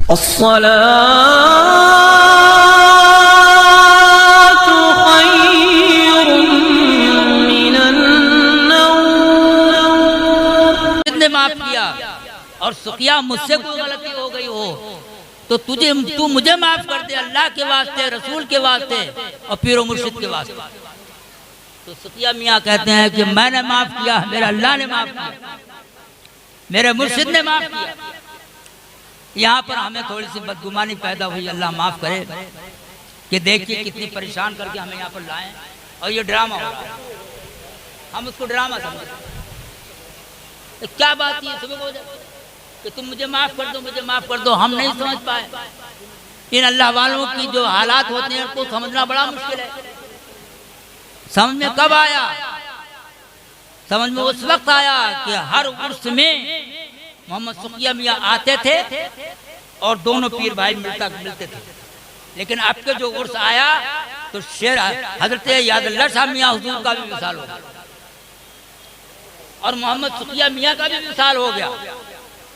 अस्सलातु खैरुम मिनन्नौम। ने माफ किया और सुखिया मुझसे कोई गलती हो गई हो तो तू मुझे माफ कर दे, अल्लाह के वास्ते, रसूल के वास्ते और पीरो मुर्शिद के वास्ते। तो सुखिया मियाँ कहते हैं कि मैंने माफ किया, मेरे अल्लाह ने माफ किया, मेरे मुर्शिद ने माफ किया। यहाँ पर हमें थोड़ी सी बदगुमानी पैदा हुई, अल्लाह माफ करे, कि देखिए कितनी परेशान करके हमें यहाँ पर लाए और ये ड्रामा हो रहा है। हम उसको ड्रामा समझते, तो क्या बात है सुबह हो जाए कि तुम मुझे माफ कर दो, मुझे माफ कर दो। हम नहीं समझ पाए। इन अल्लाह वालों की जो हालात होते हैं उनको समझना बड़ा मुश्किल है। समझ में कब आया? समझ में उस वक्त आया कि हर उर्स में मोहम्मद सुखिया मियाँ आते थे और दोनों पीर भाई मिलते थे। लेकिन अब के जो उर्स आया तो शेर हजरत यादुल्लाह साहब मियाँ हुजूर का भी विशाल हो गया और मोहम्मद सुखिया मियाँ का भी विशाल हो गया।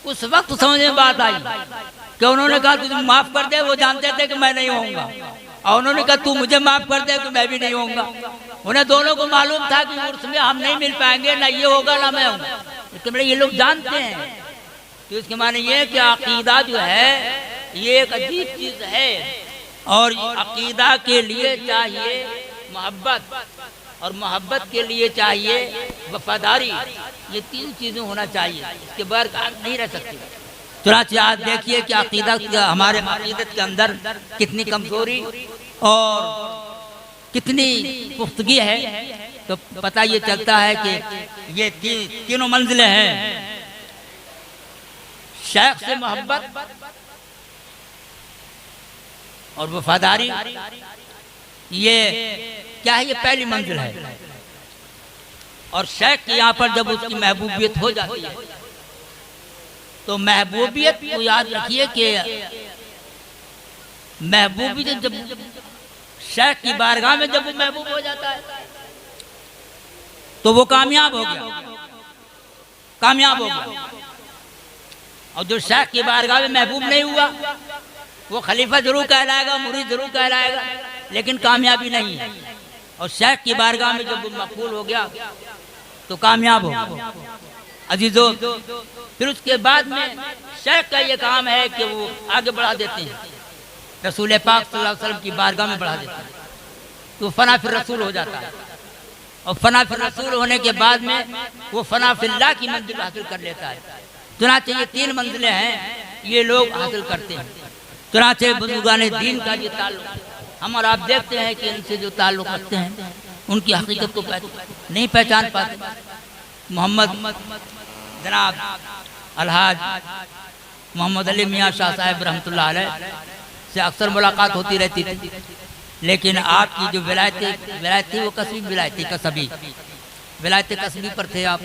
उस वक्त समझ में बात आई कि उन्होंने कहा तुझे माफ कर दे, वो जानते थे कि मैं नहीं होऊंगा, और उन्होंने कहा तू मुझे माफ कर दे तो मैं भी नहीं होऊंगा। उन्हें दोनों को मालूम था कि उर्स में हम नहीं मिल पाएंगे, ना ये होगा ना मैं होऊंगा, लेकिन ये लोग जानते हैं। तो इसके माने ये कि अकीदा जो है ये एक अजीब चीज है और अकीदा के लिए चाहिए मोहब्बत और मोहब्बत के लिए चाहिए वफादारी। ये तीन चीजें होना चाहिए, इसके बगैर काम नहीं रह सकती। चुनांचे आज देखिए कि अकीदा हमारे अकीदत के अंदर कितनी कमजोरी और कितनी पुख्तगी है, तो पता ये चलता है कि ये तीनों मंजिलें हैं। शेख से मोहब्बत और वफादारी, ये क्या है? ये पहली मंजिल है। और शेख के यहाँ पर जब उसकी महबूबियत हो जाती है तो महबूबियत को याद रखिए कि महबूबियत जब शेख की बारगाह में जब वो महबूब हो जाता है तो वो कामयाब हो गया, कामयाब हो गया। और जो शेख की बारगाह में महबूब नहीं हुआ वो खलीफा जरूर कहलाएगा, मुरीद जरूर कहलाएगा, लेकिन कामयाबी नहीं है। और शेख की बारगाह में जब वो मकबूल हो गया तो कामयाब हो गया। अजीजों, फिर उसके बाद में शेख का ये काम है कि वो आगे बढ़ा देते हैं, रसूल पाक सल्लल्लाहु अलैहि वसल्लम की बारगाह में बढ़ा देते हैं, तो फना फिर रसूल हो जाता है। और फना फिर रसूल होने के बाद में वो फना फिल्लाह की मंजिल हासिल कर लेता है। चुनांचे ये तीन मंजिलें हैं, ये लोग हासिल करते हैं। चुनांचे बुजुर्गान दीन का ये ताल्लुक हम और आप देखते हैं कि इनसे जो ताल्लुक रखते हैं उनकी हकीकत को नहीं पहचान पाते। मोहम्मद जनाब अलहाज मोहम्मद अली मियाँ शाह साहब रहमतुल्लाह अलैह से अक्सर मुलाकात होती रहती थी, लेकिन आपकी जो विलायत थी वो कसबी विलायत थी, विलायत कसबी पर थे आप।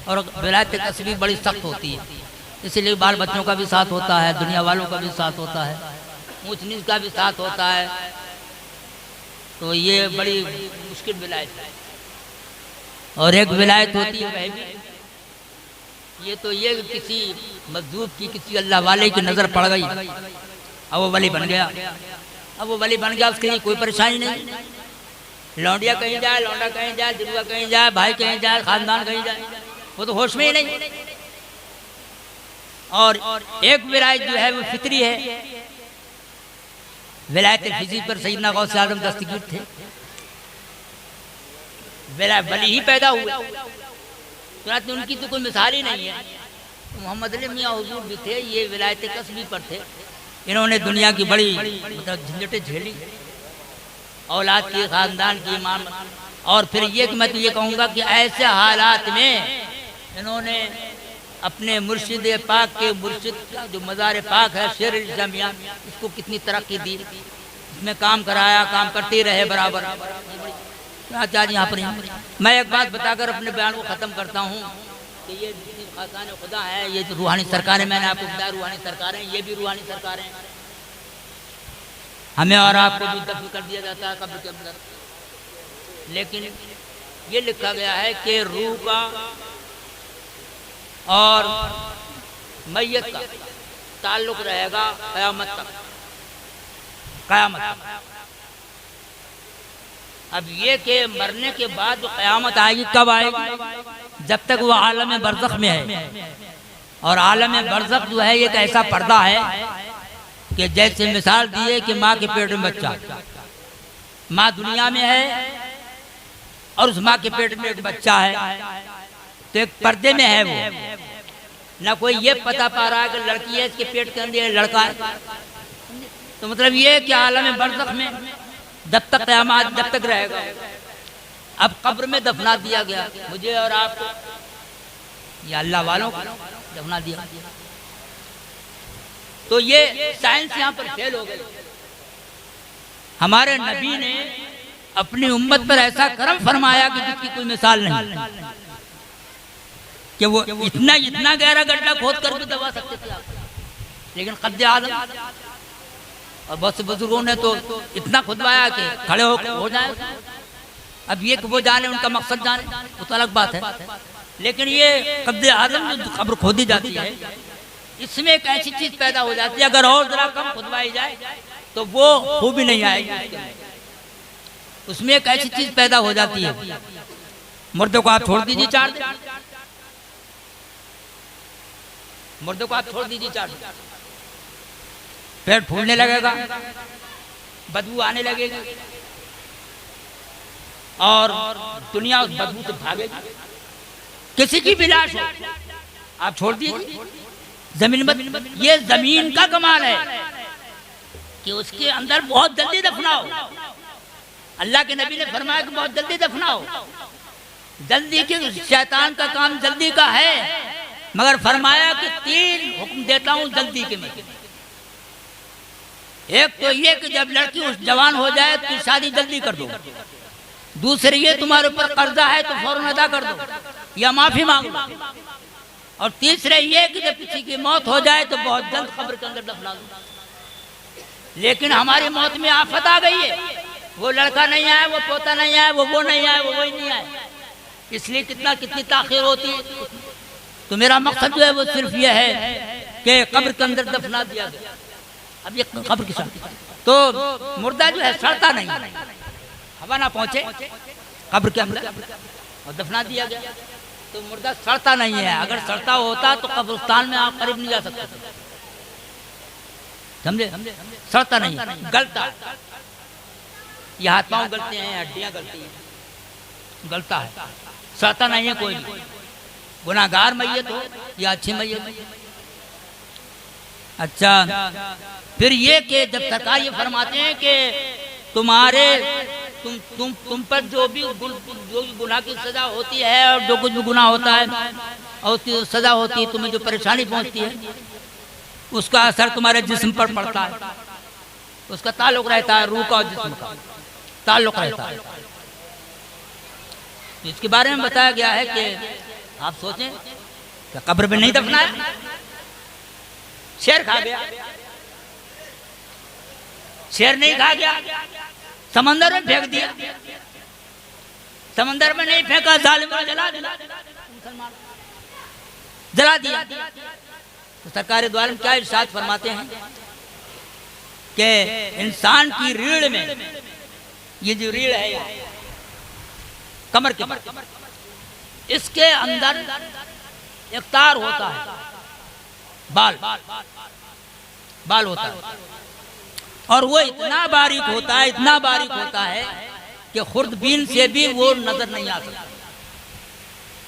और विलायत कसबी बड़ी सख्त होती है, इसीलिए बाल बच्चों का भी साथ होता है, दुनिया वालों का भी साथ होता है, ऊंच नीच का भी साथ होता है। तो ये बड़ी मुश्किल विलायत है। और एक विलायत होती है वह भी, ये तो ये किसी मजदूर की, किसी अल्लाह वाले की नजर पड़ गई, अब वो वली बन गया। अब वो वली बन गया, उसके लिए कोई परेशानी नहीं। लौंडिया कहीं जाए, लौंडा कहीं जाए, जुड़वा कहीं जाए, भाई कहीं जाए, खानदान कहीं जाए, वो तो होश में ही नहीं। और एक विलायत जो है वो फितरी है। विलायत फिजी पर सैयदना गौस आजम दस्तगीर थे, वली ही पैदा हुए, तो उनकी तो कोई मिसाल ही नहीं है। मोहम्मद अली मियाँ हुजूर भी थे, ये विलायत कसबी पर थे। इन्होंने दुनिया की बड़ी मतलब झंझटें झेली, औलाद की, खानदान की, इमाम। और फिर ये कि मैं तो ये कहूँगा कि ऐसे हालात में इन्होंने अपने मुर्शिद पाक के, मुर्शिद का जो मज़ार पाक है शेर मियाँ, उसको कितनी तरक्की दी, इसमें काम कराया, काम करते रहे बराबर। आचार्य यहाँ पर मैं एक बात बताकर अपने बयान को ख़त्म करता हूँ कि ये खासान खुदा है, ये जो रूहानी सरकारें, मैंने आपको बताया रूहानी सरकारें, ये भी रूहानी सरकारें। हमें और आपको भी दफन कर दिया जाता है कब्र के अंदर, लेकिन ये लिखा गया है कि रूह का और मैयत का ताल्लुक रहेगा क़यामत तक, क़यामत तक। अब ये कि मरने के बाद जो क़यामत आएगी, कब आएगी? जब तक वो आलम बरज़ख में है। और आलम बरज़ख जो है एक ऐसा पर्दा है कि जैसे मिसाल दिए कि माँ के पेट में बच्चा, माँ दुनिया में है और उस माँ के पेट में एक बच्चा है, तो एक पर्दे में है वो, ना कोई ये पता पा रहा है कि लड़की है इसके पेट के अंदर लड़का है। तो मतलब ये कि आलम बरज़ख में जब तक क़यामत जब तक रहेगा। अब कब्र में दफना दिया गया मुझे और आपको, ये अल्लाह वालों को दफना दिया, तो ये साइंस यहाँ पर फेल हो गई। हमारे नबी ने अपनी उम्मत पर ऐसा करम फरमाया कि जिसकी कोई मिसाल नहीं, कि वो इतना इतना गहरा गड्ढा खोद कर भी दबा सकते थे आप, लेकिन कद्दे आदम और बहुत से बुजुर्गों ने तो इतना खुदवाया कि खड़े हो जाए। अब ये कि वो जाने, उनका मकसद जाने, वो तो अलग बात है। लेकिन ये कद्दे आदम जो कब्र खोदी जाती है, इसमें एक ऐसी चीज पैदा हो जाती है, अगर और जरा कम खुदवाई जाए तो वो खूबी नहीं आएगी। उसमें एक ऐसी चीज पैदा हो जाती है, मुर्दे को आप छोड़ दीजिए 4 दिन, मुर्दे को आप छोड़ दीजिए 4 दिन, पेट फूलने लगेगा, बदबू आने लगेगी और दुनिया उस बदबू से भागेगी। किसी की भी लाश हो आप छोड़ दीजिए, जमीन मत। ये जमीन का कमाल है कि उसके अंदर बहुत जल्दी दफनाओ। अल्लाह के नबी ने फरमाया कि बहुत जल्दी दफनाओ। जल्दी के शैतान का काम जल्दी का है, मगर फरमाया कि 3 हुक्म देता हूं जल्दी के में। एक तो ये कि जब लड़की उस जवान हो जाए तो शादी जल्दी कर दो। दूसरे ये तुम्हारे ऊपर कर्जा है तो फौरन अदा कर दो या माफी मांगो। और तीसरे ये कि जब किसी की मौत हो जाए तो बहुत जल्द कब्र के अंदर दफना दो। लेकिन हमारी मौत में आफत आ गई है, वो लड़का नहीं आया, वो पोता नहीं आया, वो नहीं आया, वो वही नहीं आया, इसलिए कितनी ताखीर होती है। तो मेरा मकसद जो है वो सिर्फ ये है कि कब्र के अंदर दफना दिया गया। अब ये कब्र की तो मुर्दा जो है सड़ता नहीं, हवा ना पहुंचे कब्र के अंदर और दफना दिया गया, तो मुर्दा सड़ता नहीं है। अगर सड़ता होता तो कब्रिस्तान में आप करीब नहीं जा सकते, समझे? सड़ता नहीं, गलता। ये हाथ पांव गलते हैं, हड्डियां गलती हैं, गलता है, सड़ता नहीं है कोई भी। गुनाहगार मैयत हो या अच्छी मैयत। अच्छा, फिर ये कि जब सरकार ये फरमाते हैं कि तुम्हारे तुम पर जो भी गुनाह की सजा होती है और जो कुछ भी गुनाह होता है और उसकी सजा होती है, तुम्हें जो परेशानी पहुंचती है उसका असर तुम्हारे जिस्म पर पड़ता है, उसका ताल्लुक रहता है, रूह का और जिस्म का ताल्लुक रहता है। इसके बारे में बताया गया है कि आप सोचें क्या कब्र में नहीं दफना है? शेर खा गया, शेर नहीं खा गया, समंदर में फेंक दिया, समंदर में नहीं फेंका, जालिम ने जला दिया, जला दिया। तो सरकार द्वारा क्या इरशाद फरमाते हैं कि इंसान की रीढ़ में, ये जो रीढ़ है कमर के पर, इसके अंदर एक तार होता है, बाल होता है, और वो इतना बारीक होता है, इतना बारीक होता है कि खुर्दबीन से भी वो नजर नहीं आ सकता।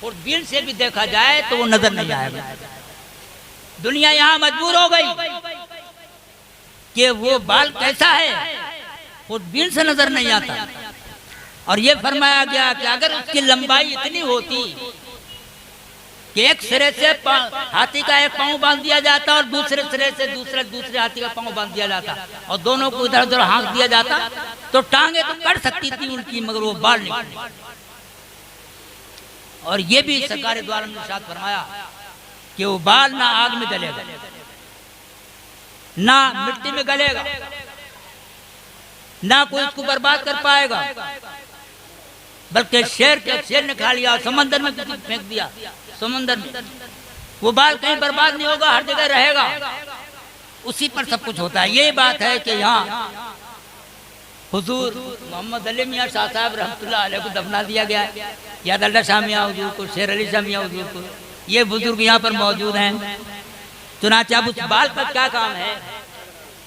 खुर्दबीन से भी देखा जाए तो वो नजर नहीं आएगा। दुनिया यहाँ मजबूर हो गई कि वो बाल कैसा है, खुर्दबीन से नजर नहीं आता। और ये फरमाया गया कि अगर उसकी लंबाई इतनी होती कि एक सिरे से हाथी का एक पांव बांध दिया जाता और दूसरे सिरे से दूसरे हाथी का पांव बांध दिया जाता और दोनों को इधर उधर हाँक दिया जाता तो टांगे तो कट सकती थी उनकी, मगर वो बाल नहीं। और ये भी सरकार द्वारा इरशाद फरमाया कि वो बाल ना आग में जलेगा, ना मिट्टी में गलेगा, ना कोई उसको बर्बाद कर पाएगा, बल्कि शेर ने खा लिया, समंदर में फेंक दिया, समंदर में वो बाल कहीं बर्बाद नहीं होगा, हर जगह रहेगा। उसी पर सब कुछ होता है। ये बात है कि यहाँ हुजूर मोहम्मद अली मियाँ शाह साहब रहमतुल्लाह अलैह को दफना दिया गया है, या दल्ला शाह मियाँ हुजूर को, शेर अली शाह मियाँ हुजूर को, ये बुजुर्ग यहाँ पर मौजूद हैं। चुनांचे अब उस बाल पर क्या काम है,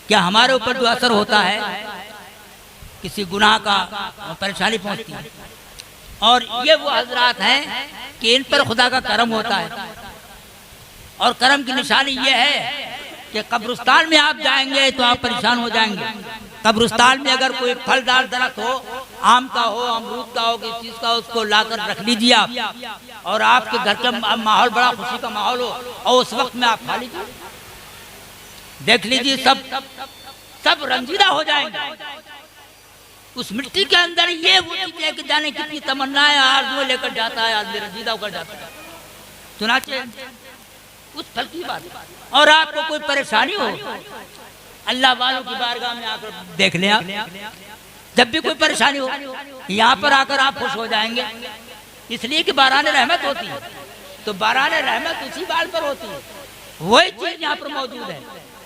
क्या हमारे ऊपर जो असर होता है किसी गुनाह का, परेशानी पहुंचती है। और ये वो हजरात हैं कि इन पर खुदा का करम होता है। और करम की निशानी ये है कि कब्रिस्तान में आप जाएंगे तो आप परेशान हो जाएंगे। कब्रिस्तान में अगर कोई फलदार दरख्त हो, आम का हो, अमरूद का हो, किसी चीज का, उसको लाकर रख लीजिए आप, और आपके घर का माहौल बड़ा खुशी का माहौल हो, और उस वक्त में आप खा लीजिए, देख लीजिए सब रंजीदा हो जाएंगे। उस मिट्टी के अंदर ये वो चीज लेकर जाने की कितनी तमन्ना है, आरज़ू लेकर जाता है आदमी, रंजीदा होकर जाता है। चुनांचे उस फल की बात। और आपको कोई परेशानी हो, अल्लाह वालों की बारगाह में आकर देख लें आप, जब भी कोई परेशानी हो यहाँ पर आकर आप खुश हो जाएंगे। इसलिए कि बारान रहमत होती है, तो बारान रहमत उसी बाल पर होती है, वही चीज यहाँ पर मौजूद है।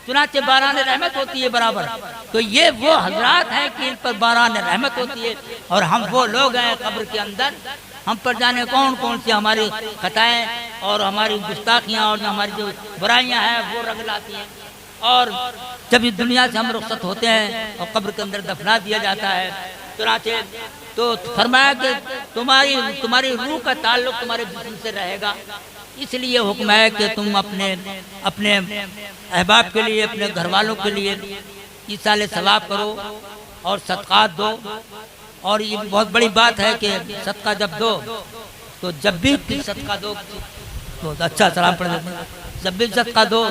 चुनांचे बारान रहमत होती है बराबर। तो ये वो हजरात हैं कि इन पर बारान रहमत होती है। और हम वो लोग हैं कब्र के अंदर, हम पर जाने कौन कौन सी हमारी खताएं और हमारी गुस्ताखियाँ और हमारी जो बुराइयां हैं वो रंग लाती हैं। और जब इस दुनिया से हम रुखसत होते हैं और कब्र के अंदर दफना दिया जाता है, चुनांचे तो फरमाया कि तुम्हारी रूह का ताल्लुक तुम्हारे जिस्म से रहेगा। इसलिए हुक्म है कि तुम अपने अहबाब के लिए, अपने घर वालों के लिए ईसाले सवाब करो और सदक़ात दो। और ये बहुत बड़ी बात है कि सदका जब दो तो जब भी सदका दो तो अच्छा सलाम पढ़ देते, जब भी सदका दो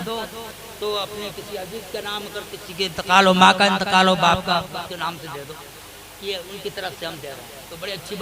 तो अपने किसी अजीज के नाम, अगर किसी के इंतकाल हो, माँ का इंतकाल हो, बाप का, उसके नाम से दे दो, ये उनकी तरफ से हम दे रहे हैं। तो बड़ी अच्छी